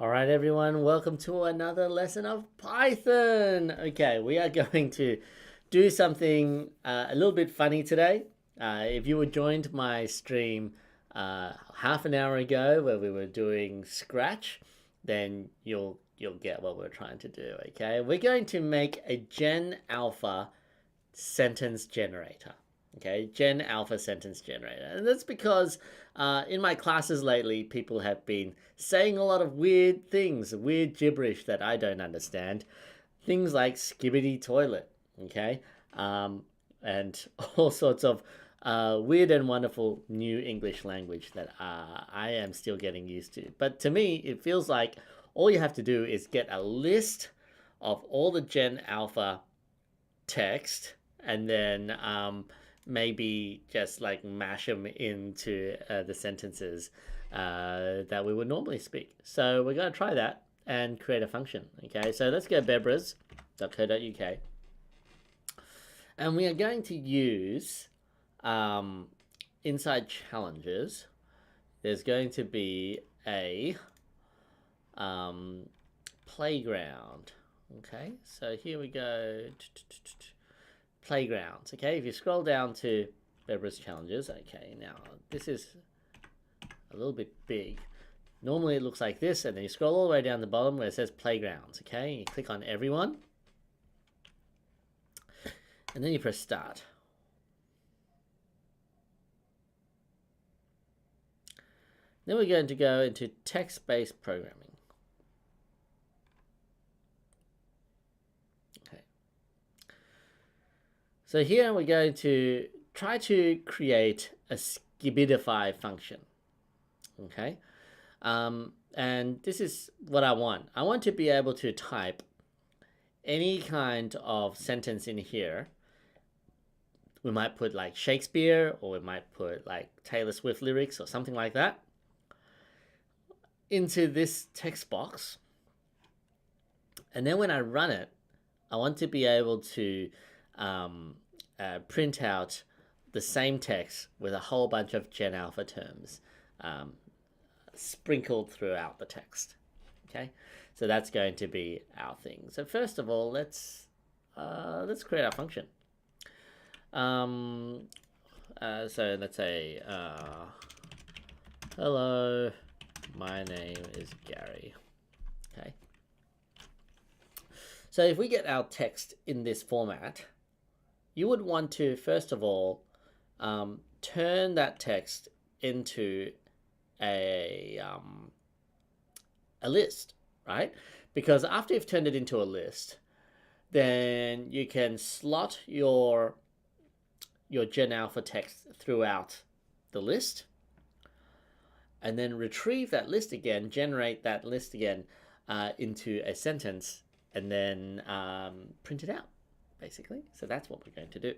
All right, everyone, welcome to another lesson of Python. Okay, we are going to do something a little bit funny today. If you were joined my stream half an hour ago where we were doing Scratch, then you'll get what we're trying to do. Okay, we're going to make a Gen Alpha sentence generator. Okay, Gen Alpha sentence generator. And that's because in my classes lately, people have been saying a lot of weird things, weird gibberish that I don't understand. Things like skibidi toilet, okay? And all sorts of weird and wonderful new English language that I am still getting used to. But to me, it feels like all you have to do is get a list of all the Gen Alpha text and then maybe just like mash them into the sentences that we would normally speak. So we're going to try that and create a function. Okay, so let's go bebras.co.uk. And we are going to use inside challenges. There's going to be a playground. Okay, so here we go. Playgrounds. Okay, if you scroll down to Bebra's challenges, okay, now this is a little bit big. Normally it looks like this, and then you scroll all the way down the bottom where it says playgrounds. Okay, you click on everyone, and then you press start. Then we're going to go into text-based programming. So here we're going to try to create a skibidify function. Okay, and this is what I want. I want to be able to type any kind of sentence in here. We might put like Shakespeare, or we might put like Taylor Swift lyrics or something like that into this text box. And then when I run it, I want to be able to print out the same text with a whole bunch of Gen Alpha terms sprinkled throughout the text. Okay, so that's going to be our thing. So first of all, let's create our function. So let's say hello, my name is Gary. Okay. So if we get our text in this format, you would want to, first of all, turn that text into a list, right? Because after you've turned it into a list, then you can slot your Gen Alpha text throughout the list, and then retrieve that list again, generate that list again into a sentence, and then print it out, basically. So that's what we're going to do.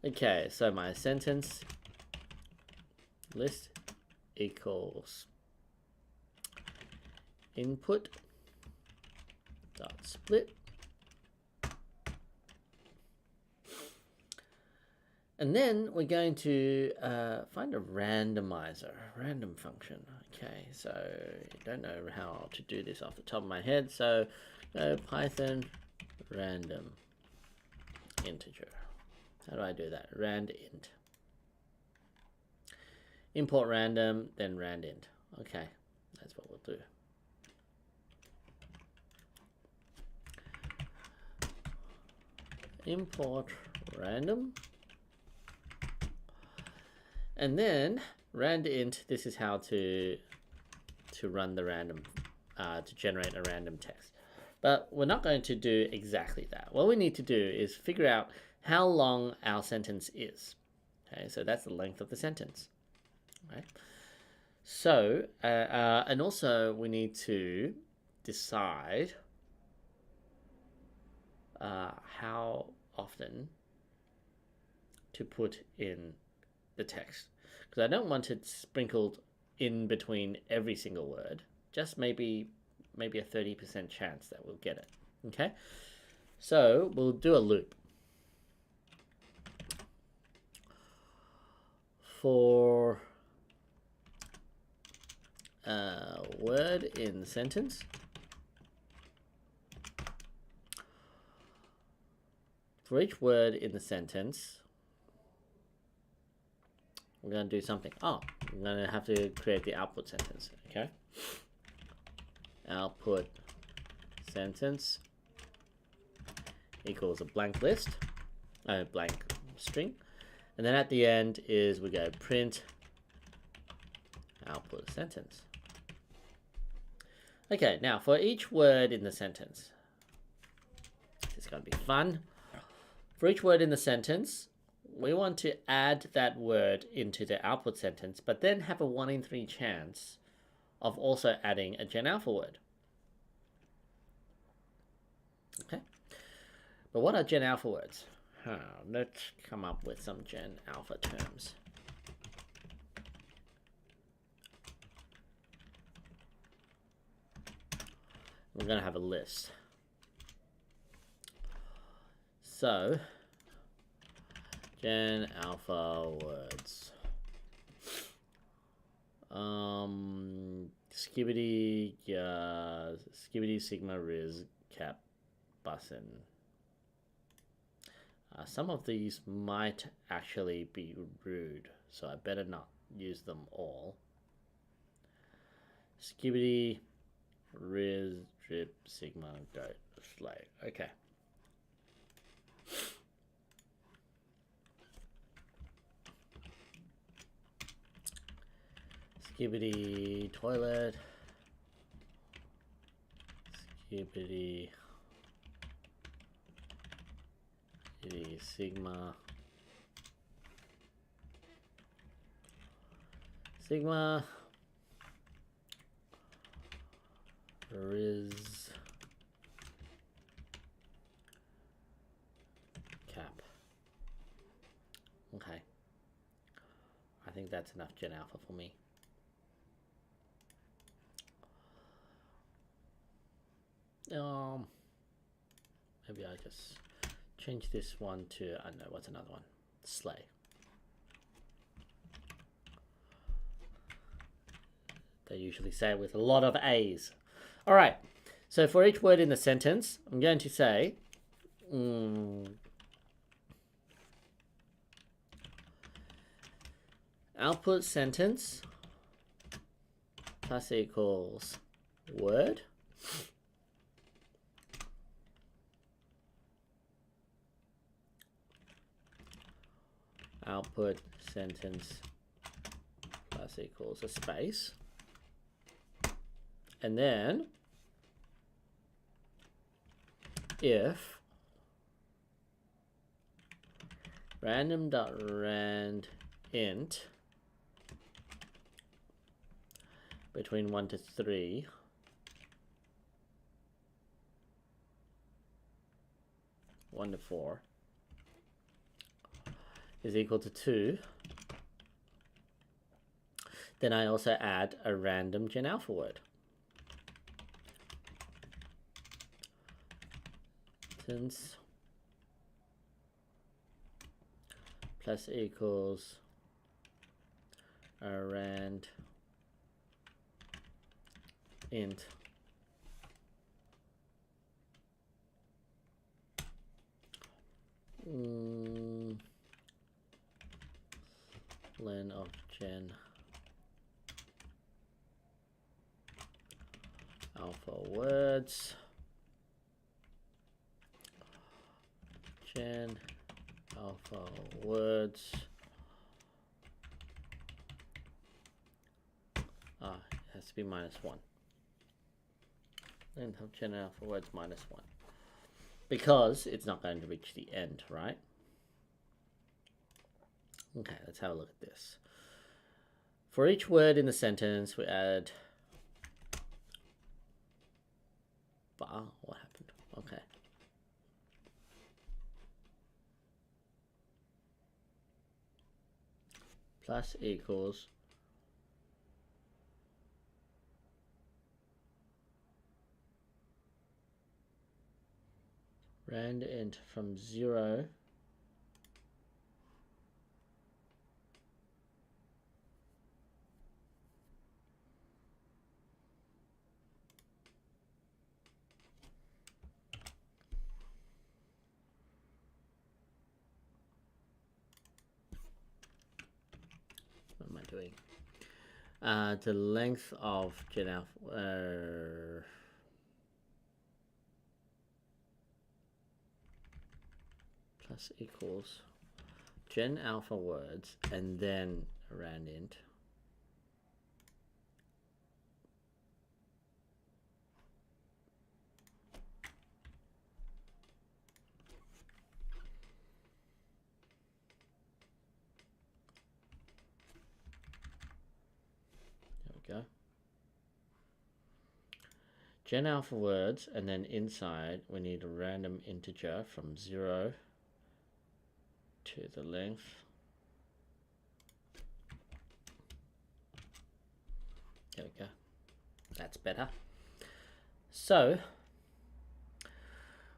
Okay, so my sentence list equals input dot split, and then we're going to find a randomizer, random function. Okay, so I don't know how to do this off the top of my head, so Python random integer. How do I do that? Rand int. Import random, then rand int. Okay, that's what we'll do. Import random. And then rand int, this is how to run the random, to generate a random text. But we're not going to do exactly that. What we need to do is figure out how long our sentence is. Okay, so that's the length of the sentence. Right? So, and also we need to decide how often to put in the text. Because I don't want it sprinkled in between every single word. Just maybe a 30% chance that we'll get it. Okay, so we'll do a loop. For word word in the sentence. For each word in the sentence, we're going to do something. Oh, I'm going to have to create the output sentence. Okay. Output sentence equals a blank list, a blank string. And then at the end is we go print output sentence. Okay, now for each word in the sentence, it's going to be fun. For each word in the sentence, we want to add that word into the output sentence, but then have a 1 in 3 chance of also adding a gen alpha word. Okay, but what are gen alpha words? Let's come up with some gen alpha terms. We're going to have a list. So, gen alpha words. Skibidi, Skibidi, Sigma, Riz, Cap, Bussin. Some of these might actually be rude, so I better not use them all. Skibidi, Riz, Drip, Sigma, Goat, Slay. Okay. Skibidi, toilet. Skibidi, Sigma. Sigma. Riz. Cap. Okay. I think that's enough gen alpha for me. Maybe I just change this one to, I don't know, what's another one? Slay. They usually say it with a lot of A's. All right, so for each word in the sentence, I'm going to say, output sentence plus equals word. Output sentence plus equals a space. And then if random.rand int between 1 to 3 1 to 4 is equal to 2, then I also add a random gen alpha word. Sentence plus equals a rand int len of gen alpha words, gen alpha words, it has to be -1, len of gen alpha words -1, because it's not going to reach the end, right? Okay, let's have a look at this. For each word in the sentence, we add bar. What happened? Okay. Plus equals rand int from 0 What am I doing? The length of gen alpha plus equals gen alpha words and then rand int. Go. Gen alpha words, and then inside we need a random integer from 0 to the length. There we go. That's better. So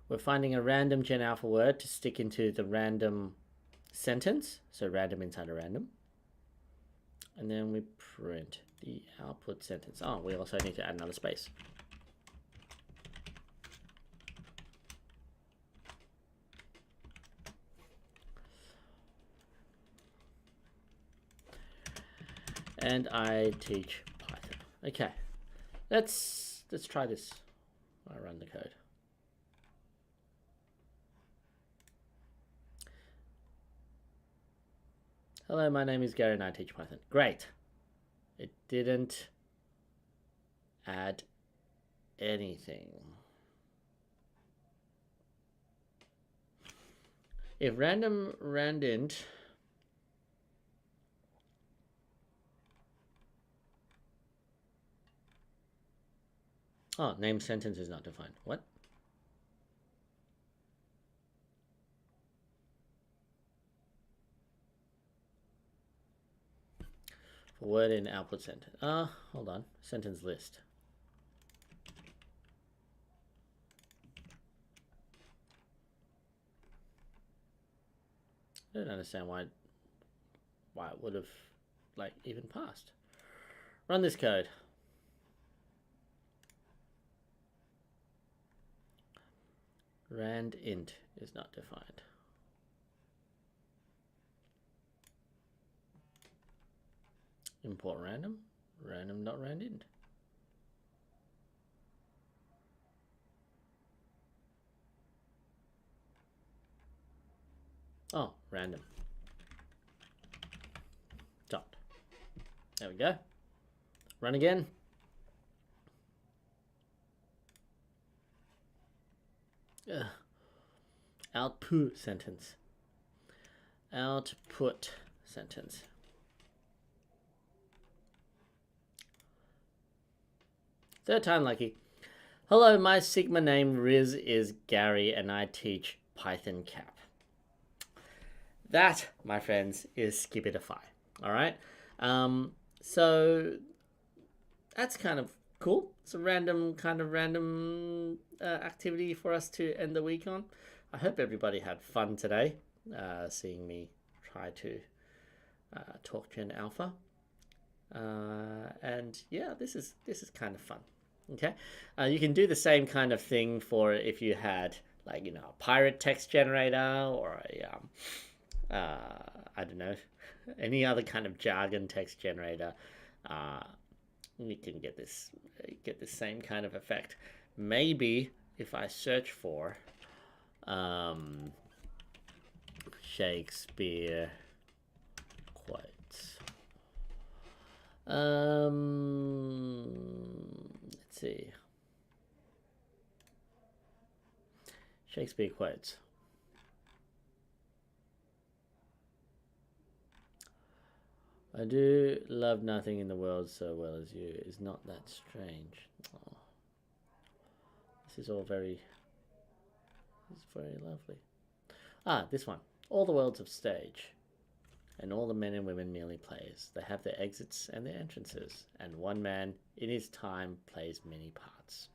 we're finding a random gen alpha word to stick into the random sentence. So random inside a random. And then we print the output sentence. Oh, we also need to add another space. And I teach Python. Okay, let's try this. I run the code. Hello, my name is Gary and I teach Python. Great. It didn't add anything. If random randint name sentence is not defined. What? For word in output sentence. Hold on. Sentence list. I don't understand why it would have even passed. Run this code. Rand int is not defined. Import random, random.randint. Oh, random. Dot. There we go. Run again. Output sentence. Output sentence. Third time lucky. Hello, my Sigma name Riz is Gary and I teach Python Cap. That, my friends, is Skibidify. All right. So that's kind of cool. It's a random activity for us to end the week on. I hope everybody had fun today, seeing me try to talk Gen Alpha. And yeah, this is kind of fun. Okay, you can do the same kind of thing for if you had a pirate text generator or a I don't know, any other kind of jargon text generator. You can get this same kind of effect. Maybe if I search for Shakespeare quotes. Let's see. Shakespeare quotes. I do love nothing in the world so well as you. Is not that strange. Oh. This is all very lovely. This one. All the worlds of stage, and all the men and women merely plays. They have their exits and their entrances, and one man in his time plays many parts.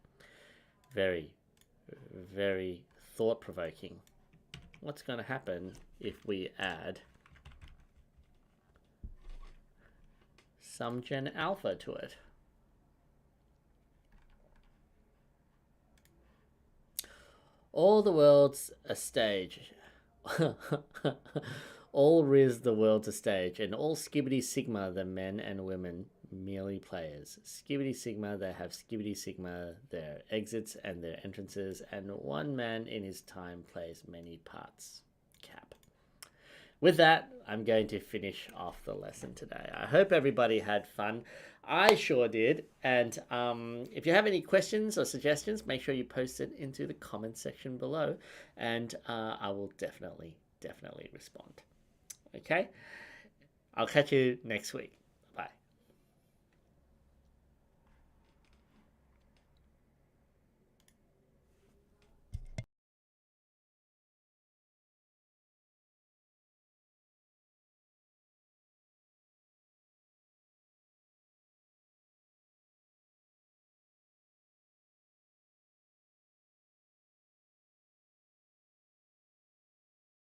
Very, very thought-provoking. What's going to happen if we add some Gen Alpha to it? All the world's a stage. All riz the world to stage, and all Skibidi Sigma the men and women merely players. Skibidi Sigma, they have Skibidi Sigma, their exits and their entrances, and one man in his time plays many parts. Cap. With that, I'm going to finish off the lesson today. I hope everybody had fun. I sure did. And if you have any questions or suggestions, make sure you post it into the comment section below, and I will definitely respond. Okay? I'll catch you next week.